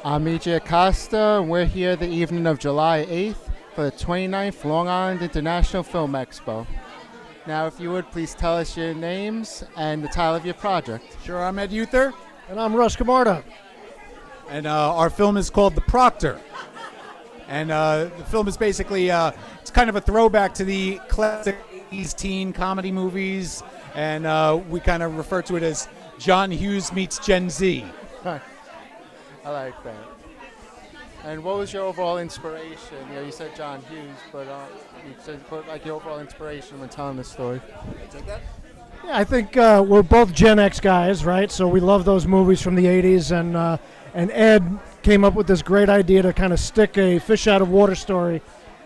I'm EJ Acosta, and we're here the evening of July 8th for the 29th Long Island International Film Expo. Now, if you would, please tell us your names and the title of your project. Sure, I'm Ed Uther, And I'm Russ Camarda. and our film is called The Proctor. And the film is basically, it's kind of a throwback to the classic 80s teen comedy movies, and we kind of refer to it as John Hughes meets Gen Z. I like that. And what was your overall inspiration? You said John Hughes, but you said like your overall inspiration when telling the story. Take that? Yeah, I think we're both Gen X guys, right? So we love those movies from the 80s, and Ed came up with this great idea to kind of stick a fish out of water story,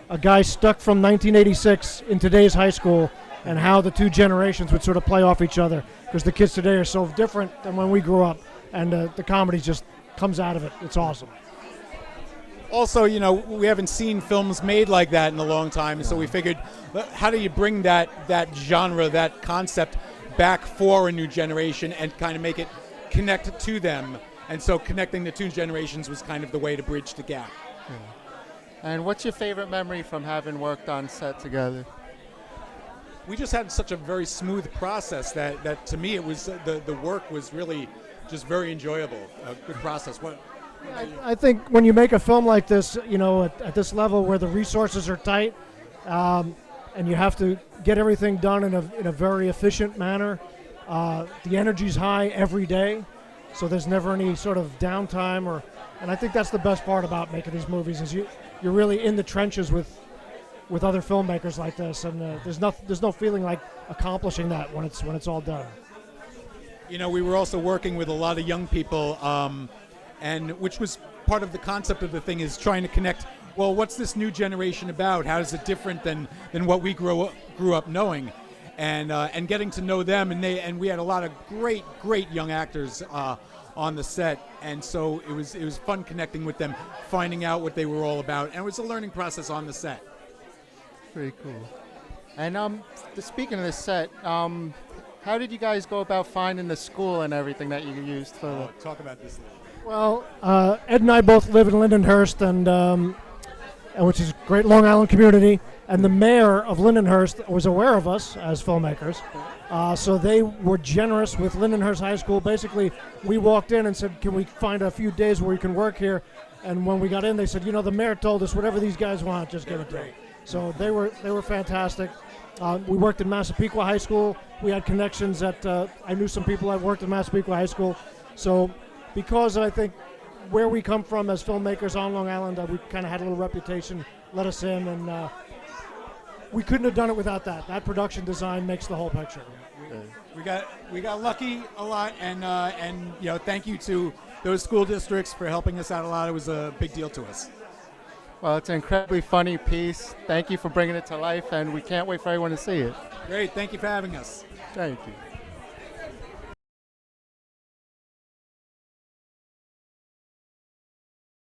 a guy stuck from 1986 in today's high school, and how the two generations would sort of play off each other, because the kids today are so different than when we grew up, and the comedy just comes out of it. It's awesome. Also, we haven't seen films made like that in a long time, so we figured, how do you bring that genre, that concept back for a new generation and kind of make it connect to them? And so connecting the two generations was kind of the way to bridge the gap. Yeah. And what's your favorite memory from having worked on set together? We just had such a very smooth process that to me it was the work was really just very enjoyable, a good process. I think when you make a film like this, at this level where the resources are tight, and you have to get everything done in a very efficient manner, the energy's high every day, so there's never any sort of downtime. And I think that's the best part about making these movies is you're really in the trenches with other filmmakers like this, and there's no feeling like accomplishing that when it's all done. We were also working with a lot of young people, and which was part of the concept of the thing is trying to connect. Well, what's this new generation about? How is it different than what we grew up knowing, and getting to know them. And we had a lot of great young actors on the set, and so it was fun connecting with them, finding out what they were all about, and it was a learning process on the set. Pretty cool. And speaking of the set, how did you guys go about finding the school and everything that you used for Talk about this a little. Well, Ed and I both live in Lindenhurst, and which is a great Long Island community, and the mayor of Lindenhurst was aware of us as filmmakers, so they were generous with Lindenhurst High School. Basically, we walked in and said, can we find a few days where you can work here? And when we got in, they said, the mayor told us whatever these guys want, just give it to them. So they were fantastic. We worked in Massapequa High School. We had connections I knew some people that worked in Massapequa High School. So because I think where we come from as filmmakers on Long Island, we kind of had a little reputation, let us in, and we couldn't have done it without that. That production design makes the whole picture. We got lucky a lot, and thank you to those school districts for helping us out a lot. It was a big deal to us. Well, it's an incredibly funny piece. Thank you for bringing it to life, and we can't wait for everyone to see it. Great, thank you for having us. Thank you.